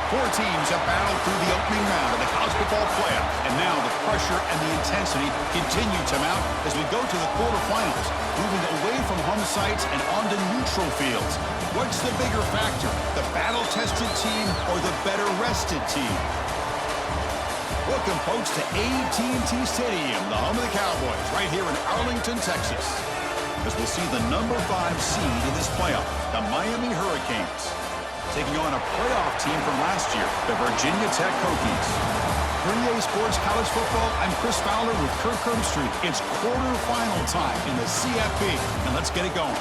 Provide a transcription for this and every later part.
Four teams have battled through the opening round of the college football playoff, and now the pressure and the intensity continue to mount as we go to the quarterfinals, moving away from home sites and onto neutral fields. What's the bigger factor, the battle-tested team or the better-rested team? Welcome, folks, to AT&T Stadium, the home of the Cowboys, right here in Arlington, Texas, as we'll see the number 5 seed in this playoff, the Miami Hurricanes, taking on a playoff team from last year, the Virginia Tech Hokies. For EA Sports College Football, I'm Chris Fowler with Kirk Herbstreit. It's quarterfinal time in the CFP, and let's get it going.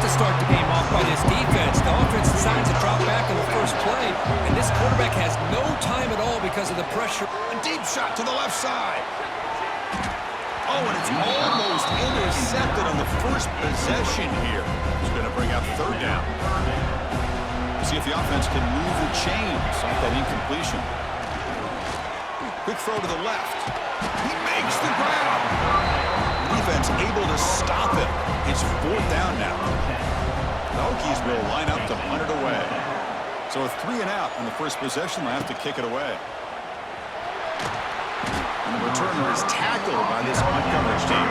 to start the game off by this defense. The offense decides to drop back in the first play, and this quarterback has no time at all because of the pressure. A deep shot to the left side. Oh, and it's almost intercepted on the first possession here. It's going to bring up third down. See if the offense can move the chains off that incompletion. Quick throw to the left. He makes the grab. Defense able to stop it. It's fourth down now. The Hokies will line up to punt it away. So a 3 and out on the first possession. They'll have to kick it away. And the returner is tackled by this punt coverage team.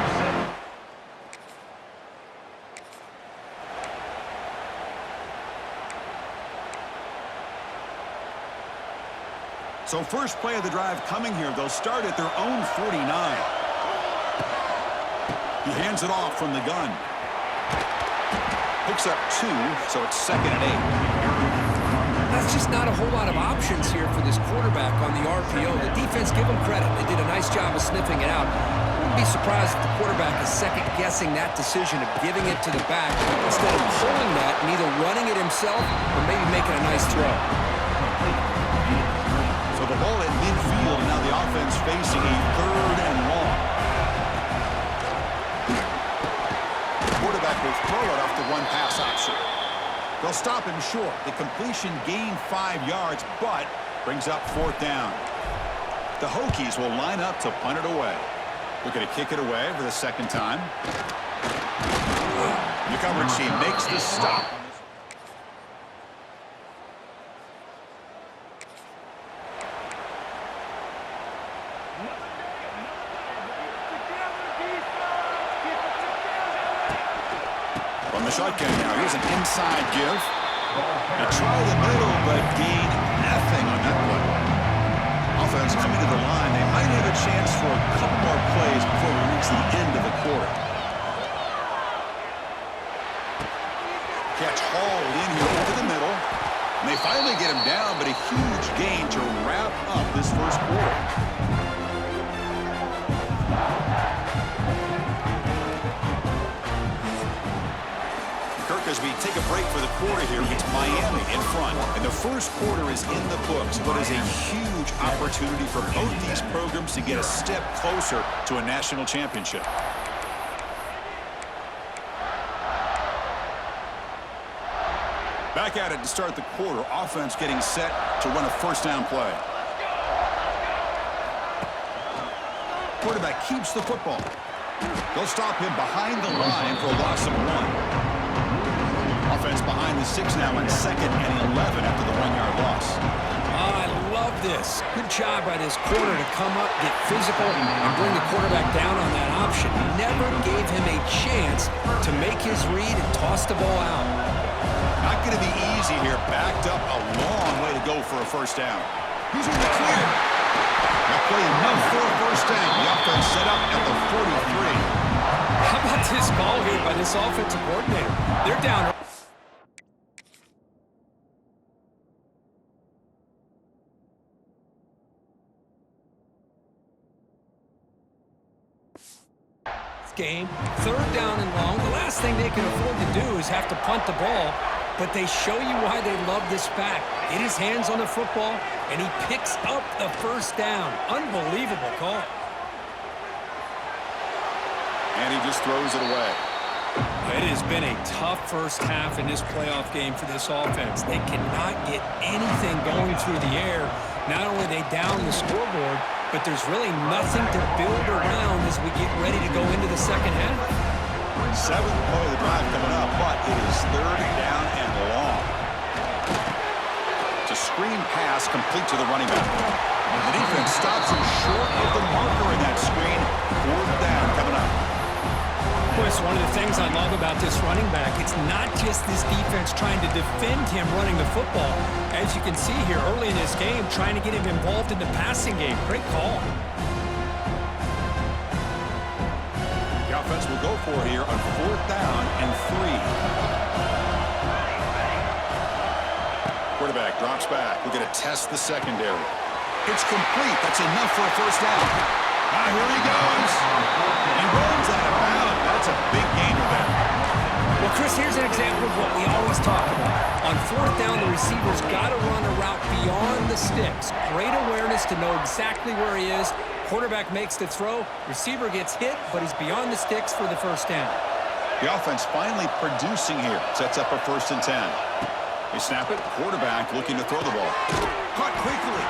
So first play of the drive coming here. They'll start at their own 49. He hands it off from the gun. Picks up 2, so it's 2nd and 8. That's just not a whole lot of options here for this quarterback on the RPO. The defense, give them credit. They did a nice job of sniffing it out. Wouldn't be surprised if the quarterback is second-guessing that decision of giving it to the back instead of pulling that and either running it himself or maybe making a nice throw. So the ball at midfield, and now the offense facing a 3rd and long. The quarterback will throw it off the one-pass option. They'll stop him short. The completion gained 5 yards, but brings up 4th down. The Hokies will line up to punt it away. Looking to kick it away for the 2nd time. The coverage team makes the stop. From the shotgun now, here's an inside give. They try the middle, but gain nothing on that play. Offense coming to the line. They might have a chance for a couple more plays before we reach the end of the quarter. Catch hauled in here over the middle. And they finally get him down, but a huge gain to wrap up this first quarter. As we take a break for the quarter here, it's Miami in front. And the first quarter is in the books. What is a huge opportunity for both these programs to get a step closer to a national championship. Back at it to start the quarter. Offense getting set to run a first down play. Quarterback keeps the football. They'll stop him behind the line for a loss of 1. Offense behind the 6 now on 2nd and 11 after the 1-yard loss. Oh, I love this. Good job by this corner to come up, get physical, and bring the quarterback down on that option. Never gave him a chance to make his read and toss the ball out. Not going to be easy here. Backed up a long way to go for a first down. He's in the clear. That play enough for a first down. The offense set up at the 43. How about this call here by this offensive coordinator? They're down. Game, 3rd down and long. The last thing they can afford to do is have to punt the ball, but they show you why they love this back. Get his hands on the football, and he picks up the first down. Unbelievable call. And he just throws it away. It has been a tough first half in this playoff game for this offense. They cannot get anything going through the air. Not only are they down the scoreboard, but there's really nothing to build around as we get ready to go into the second half. 7th play of the drive coming up, but it is 3rd down and long. It's a screen pass complete to the running back. The defense stops him short of the marker in that screen. 4th down coming up. Chris, one of the things I love about this running back, it's not just this defense trying to defend him running the football. As you can see here early in this game, trying to get him involved in the passing game. Great call. The offense will go for it here on 4th down and 3. Quarterback drops back. We're going to test the secondary. It's complete. That's enough for a first down. Ah, here he goes. He runs out of bounds. That's a big gainer there. Well, Chris, Chris, here's an example of what we always talk about. On fourth down, the receiver's got to run a route beyond the sticks. Great awareness to know exactly where he is. Quarterback makes the throw. Receiver gets hit, but he's beyond the sticks for the first down. The offense finally producing here. Sets up a 1st and 10. They snap it. Quarterback looking to throw the ball. Caught quickly.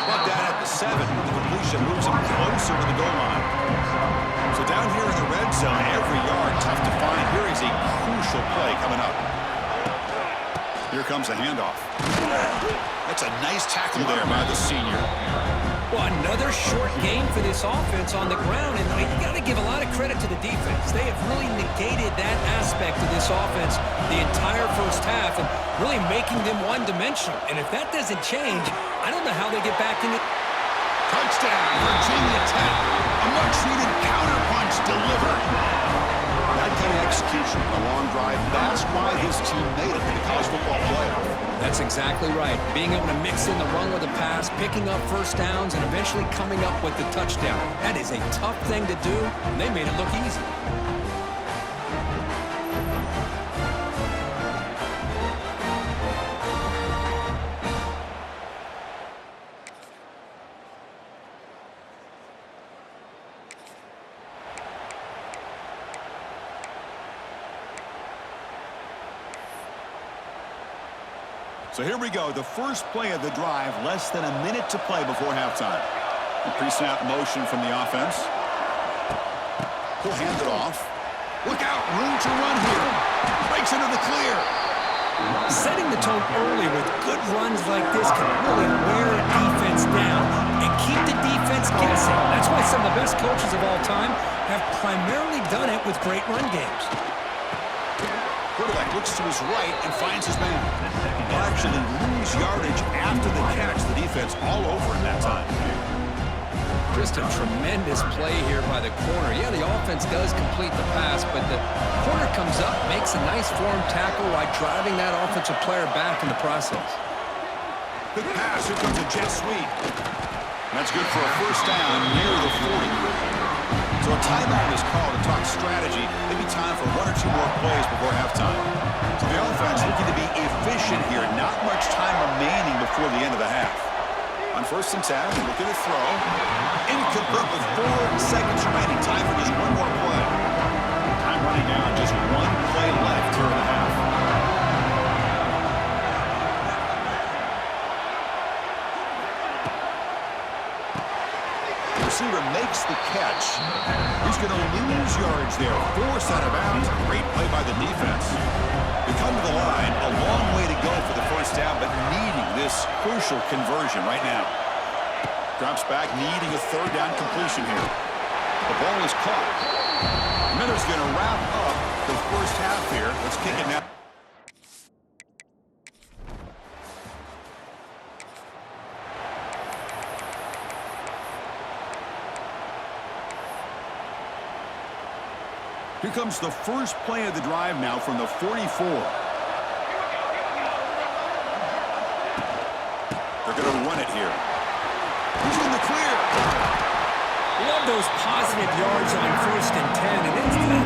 Brought down at the 7. The completion moves him closer to the goal line. So down here in the red zone, every yard tough to find. Here is a crucial play coming up. Here comes a handoff. That's a nice tackle there by the senior. Well, another short game for this offense on the ground, and you got to give a lot of credit to the defense. They have really negated that aspect of this offense the entire first half and really making them one-dimensional. And if that doesn't change, I don't know how they get back in it. Touchdown, Virginia Tech. A much-needed counter-punch delivered. That kind of execution on a long drive, that's why this team made it to the college football playoff. That's exactly right. Being able to mix in the run with the pass, picking up first downs, and eventually coming up with the touchdown. That is a tough thing to do, and they made it look easy. So here we go, the first play of the drive, less than a minute to play before halftime. A pre-snap motion from the offense. He'll hand it off. Look out, room to run here. Breaks into the clear. Setting the tone early with good runs like this can really wear a defense down and keep the defense guessing. That's why some of the best coaches of all time have primarily done it with great run games. Quarterback looks to his right and finds his man. He'll actually lose yardage after the catch. The defense all over him that time. Just a tremendous play here by the corner. Yeah, the offense does complete the pass, but the corner comes up, makes a nice form tackle while driving that offensive player back in the process. Good pass. Here comes a jet sweep. That's good for a first down near the 40. So a timeout is called to talk strategy. Maybe time for 1 or 2 more plays before halftime. So the offense looking to be efficient here. Not much time remaining before the end of the half. On 1st and 10, looking to throw. Incomplete with 4 seconds remaining. Time for just 1 more play. Time running down. Just 1 play left here in the half. Receiver makes the catch. He's going to lose yards there. Forced out of bounds. Great play by the defense. They come to the line. A long way to go for the first down, but needing this crucial conversion right now. Drops back, needing a 3rd down completion here. The ball is caught. Miller's going to wrap up the first half here. Let's kick it now. Here comes the first play of the drive now from the 44. They're going to run it here. He's in the clear. Love those positive yards on 1st and 10, and it's only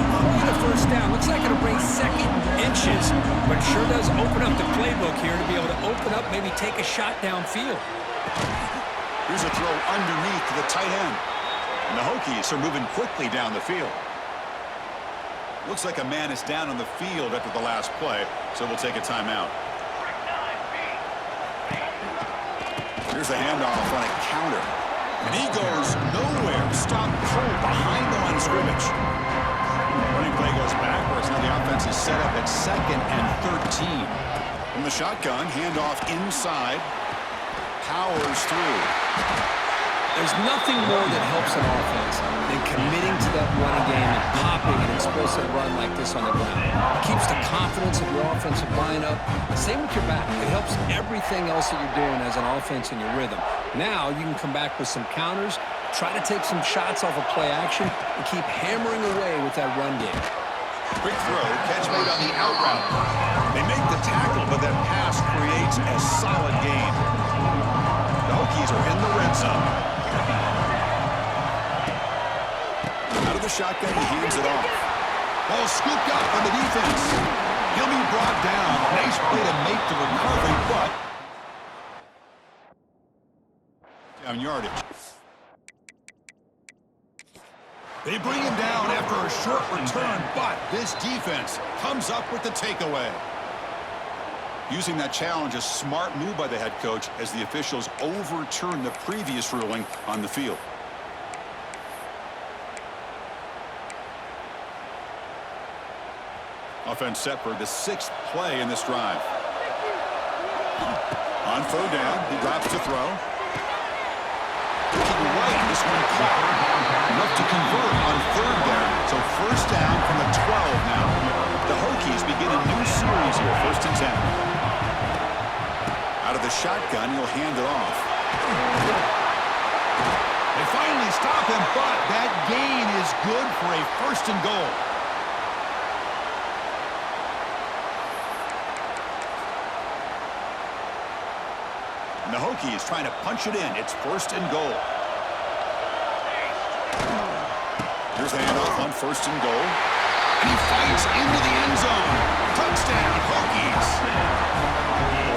the first down. Looks like it'll bring 2nd inches, but sure does open up the playbook here to be able to open up, maybe take a shot downfield. Here's a throw underneath to the tight end. And the Hokies are moving quickly down the field. Looks like a man is down on the field after the last play, so we'll take a timeout. Here's a handoff on a counter. And he goes nowhere. Stopped cold behind the line of scrimmage. Running play goes backwards. Now the offense is set up at 2nd and 13. From the shotgun, handoff inside. Powers through. There's nothing more that helps an offense than committing to that running game and popping an explosive run like this on the ground. Keeps the confidence of your offensive lineup. Same with your back. It helps everything else that you're doing as an offense in your rhythm. Now you can come back with some counters, try to take some shots off of play action, and keep hammering away with that run game. Quick throw, catch made on the out route. They make the tackle, but that pass creates a solid gain. The Hokies are in the red zone. Out of the shotgun, he hands it off. Ball scooped up on the defense. He'll be brought down. Nice play to make the recovery, but down yardage. They bring him down after a short return, but this defense comes up with the takeaway. Using that challenge, a smart move by the head coach as the officials overturn the previous ruling on the field. Offense set for the 6th play in this drive. On third down, he drops to throw. Looking right, this one caught. Enough to convert on third down. So first down from the 12 now. The Hokies begin a new series here, 1st and 10. Out of the shotgun, he'll hand it off. They finally stop him, but that gain is good for a 1st and goal. And the Hokies trying to punch it in. It's 1st and goal. Here's the handoff on 1st and goal. And he fights into the end zone. Touchdown, Hokies.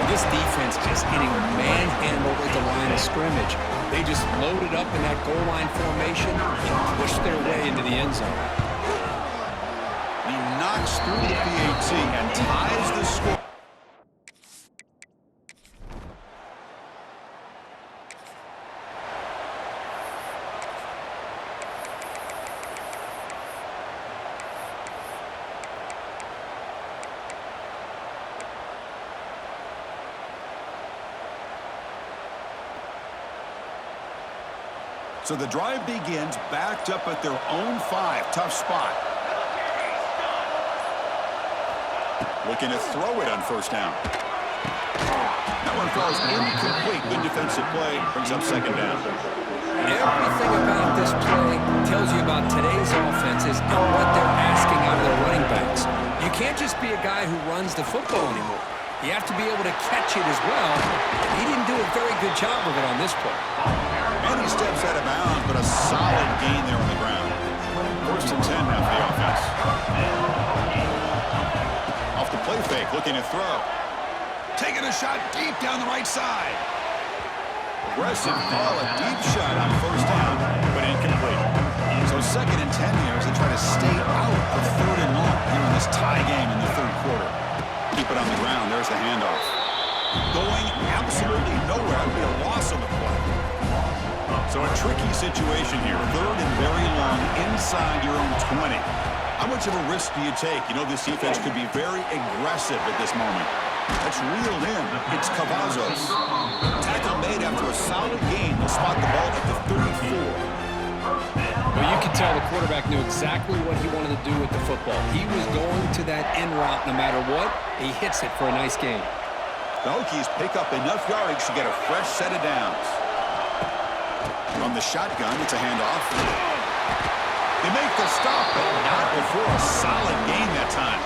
This defense just getting manhandled at the line of scrimmage. They just loaded up in that goal line formation and pushed their way into the end zone. He knocks through the PAT and ties the score. So the drive begins backed up at their own 5. Tough spot. Looking to throw it on 1st down. That one falls incomplete. Good defensive play. Brings up 2nd down. Everything about this play tells you about today's offenses and what they're asking out of their running backs. You can't just be a guy who runs the football anymore. You have to be able to catch it as well. He didn't do a very good job of it on this play. And he steps out of bounds, but a solid gain there on the ground. 1st and 10 now for the offense. Off the play fake, looking to throw. Taking a shot deep down the right side. Aggressive ball, a deep shot on 1st down, but incomplete. So 2nd and 10 here as they try to stay out of 3rd and long here in this tie game in the 3rd quarter. Keep it on the ground. There's the handoff. Going absolutely nowhere. That would be a loss on the play. So a tricky situation here. 3rd and very long inside your own 20. How much of a risk do you take? You know this defense could be very aggressive at this moment. That's reeled in. It's Cavazos. Tackle made after a solid gain. They'll spot the ball at the 34. Well, you can tell the quarterback knew exactly what he wanted to do with the football. He was going to that in route no matter what. He hits it for a nice gain. The Hokies pick up enough yardage to get a fresh set of downs. From the shotgun, it's a handoff. They make the stop, but not before a solid gain that time.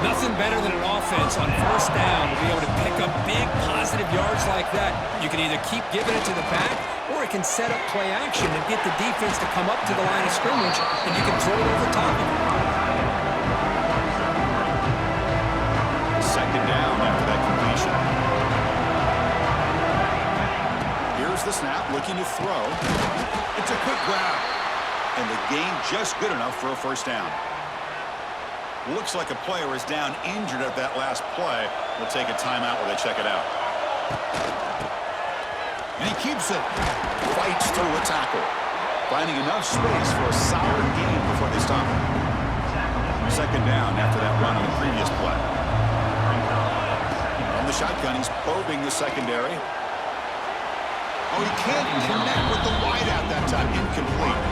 Nothing better than an offense on 1st down to be able to pick up big positive yards like that. You can either keep giving it to the back, or it can set up play action and get the defense to come up to the line of scrimmage, and you can throw it over top of it. 2nd down after that completion. Here's the snap, looking to throw. It's a quick grab. And the gain just good enough for a 1st down. Looks like a player is down injured at that last play. We'll take a timeout while they check it out. And he keeps it. Fights through a tackle. Finding enough space for a solid gain before they stop him. 2nd down after that run on the previous play. From the shotgun, he's probing the secondary. Oh, he can't connect with the wideout that time. Incomplete.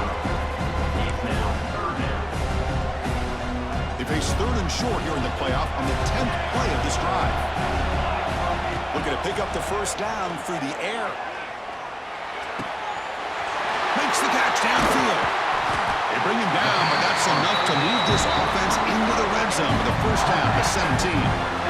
They face 3rd and short here in the playoff on the 10th play of this drive. Looking to pick up the 1st down through the air. Makes the catch downfield. They bring him down, but that's enough to move this offense into the red zone with a 1st down to 17.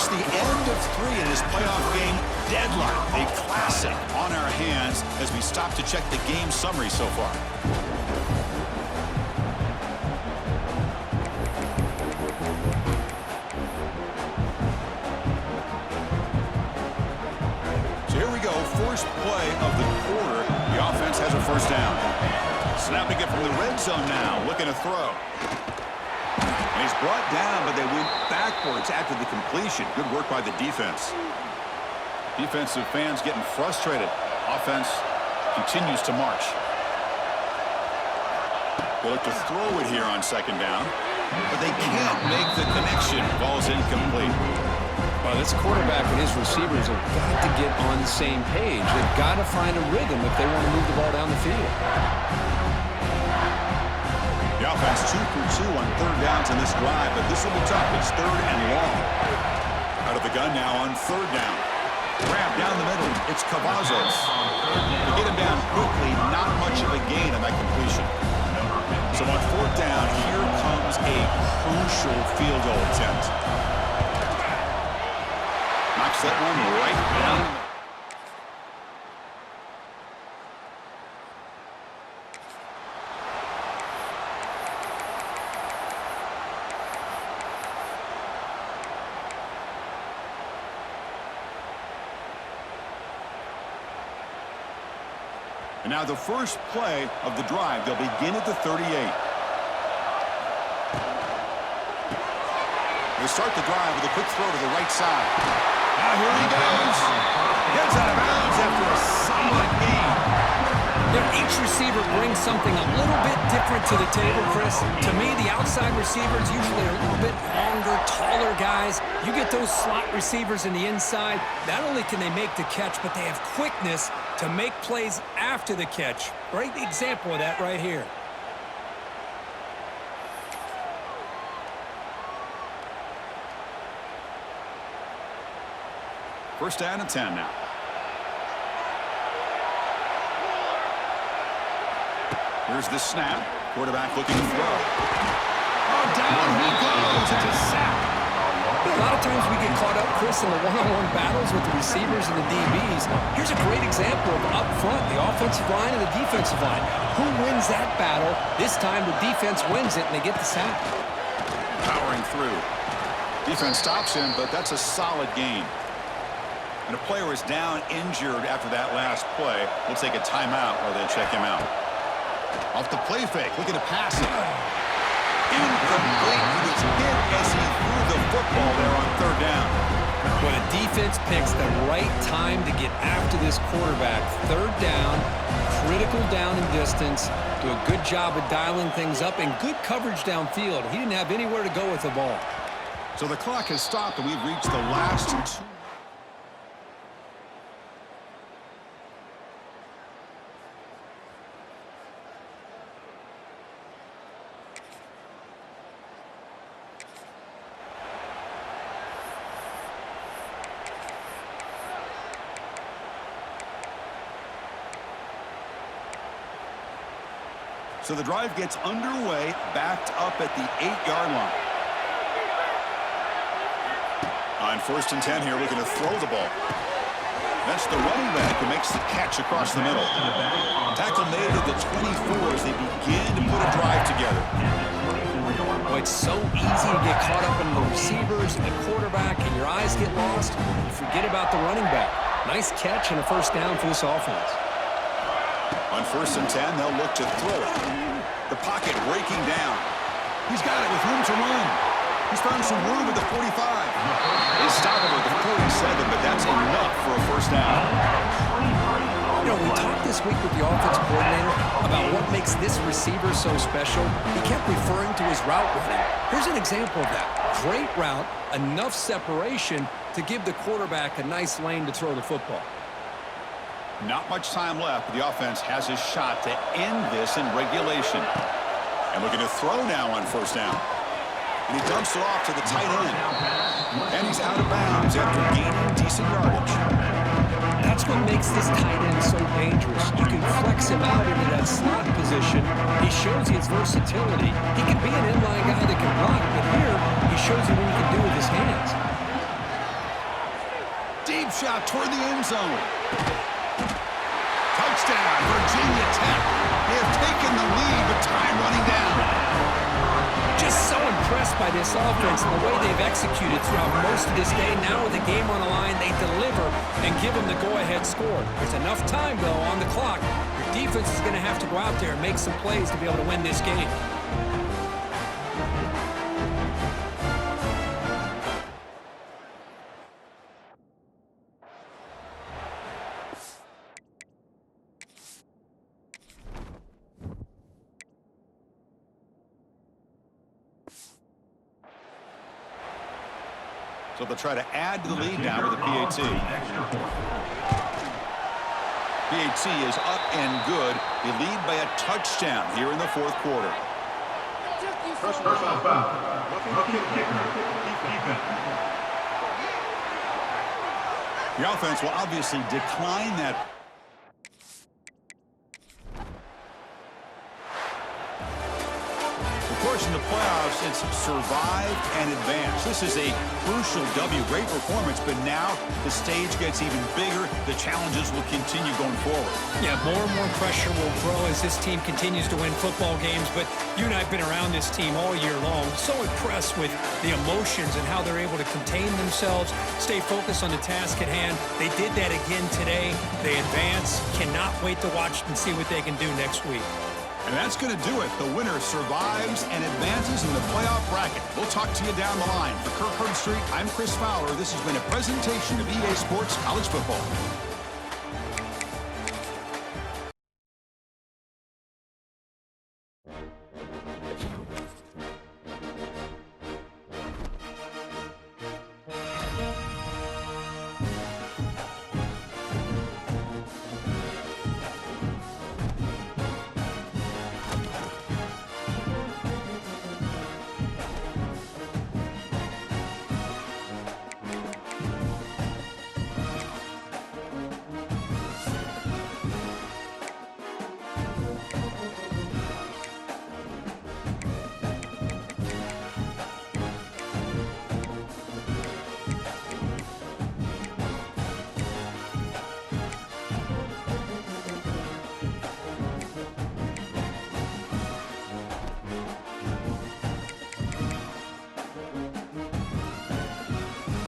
The end of 3 in his playoff game deadline. A classic on our hands as we stop to check the game summary so far. first play of the quarter, the offense has a first down. Snapping it from the red zone now, looking to throw. And he's brought down, but they went backwards after the completion. Good work by the defense. Defensive fans getting frustrated. Offense continues to march. They look to throw it here on second down, but they can't make the connection. Ball's incomplete. Well, this quarterback and his receivers have got to get on the same page. They've got to find a rhythm if they want to move the ball down the field. The offense 2 for 2 on third downs in this drive, but this will be tough. It's third and long. Out of the gun now on third down. Grab down the middle. It's Cavazos. To get him down quickly, not much of a gain on that completion. So on fourth down, here comes a crucial field goal attempt. Knocks that one right down. And now the first play of the drive. They'll begin at the 38. They start the drive with a quick throw to the right side. Now here he goes. Gets out of bounds after a solid gain. Each receiver brings something a little bit different to the table, Chris. To me, the outside receivers usually are a little bit longer, taller guys. You get those slot receivers in the inside, not only can they make the catch, but they have quickness to make plays after the catch. Great example of that right here. First down and 10 now. Here's the snap. Quarterback looking to throw. Oh, down he goes. It's a sack. A lot of times we get caught up, Chris, in the one-on-one battles with the receivers and the DBs. Here's a great example of up front, the offensive line and the defensive line. Who wins that battle? This time the defense wins it, and they get the sack. Powering through. Defense stops him, but that's a solid gain. And a player is down injured after that last play. We'll take a timeout while they check him out. Off the play fake, looking to pass it. Incomplete. He was hit as he threw the football there on third down. When a defense picks the right time to get after this quarterback, third down, critical down and distance, do a good job of dialing things up, and good coverage downfield. He didn't have anywhere to go with the ball. So the clock has stopped, and we've reached the last 2. So the drive gets underway, backed up at the 8-yard line. On first and 10 here, looking to throw the ball. That's the running back who makes the catch across the middle. Tackle made at the 24 as they begin to put a drive together. Well, it's so easy to get caught up in the receivers and the quarterback, and your eyes get lost. You forget about the running back. Nice catch and a first down for this offense. On first and 10, they'll look to throw it. The pocket breaking down. He's got it with room to run. He's found some room at the 45. They stop him at the 47, but that's enough for a first down. You know, we talked this week with the offensive coordinator about what makes this receiver so special. He kept referring to his route running. Here's an example of that. Great route, enough separation to give the quarterback a nice lane to throw the football. Not much time left, but the offense has a shot to end this in regulation. And looking to throw now on first down. And he dumps it off to the tight end. And he's out of bounds after gaining decent yardage. That's what makes this tight end so dangerous. You can flex him out into that slot position. He shows you his versatility. He can be an inline guy that can block, but here he shows you what he can do with his hands. Deep shot toward the end zone. Touchdown, Virginia Tech. They have taken the lead, but time running down. Just so impressed by this offense and the way they've executed throughout most of this day. Now with the game on the line, they deliver and give them the go-ahead score. There's enough time, though, on the clock. Your defense is going to have to go out there and make some plays to be able to win this game. So they'll try to add to the lead now with a PAT. PAT is up and good. They lead by a touchdown here in the fourth quarter. Personal foul. Rookie kicker. Defense. The offense will obviously decline that. Of course, in the playoffs, it's survive and advance. This is a crucial W. Great performance, but now the stage gets even bigger. The challenges will continue going forward. Yeah, more and more pressure will grow as this team continues to win football games, but you and I have been around this team all year long. So impressed with the emotions and how they're able to contain themselves, stay focused on the task at hand. They did that again today. They advance. Cannot wait to watch and see what they can do next week. And that's going to do it. The winner survives and advances in the playoff bracket. We'll talk to you down the line. For Kirk Herbstreit, I'm Chris Fowler. This has been a presentation of EA Sports College Football.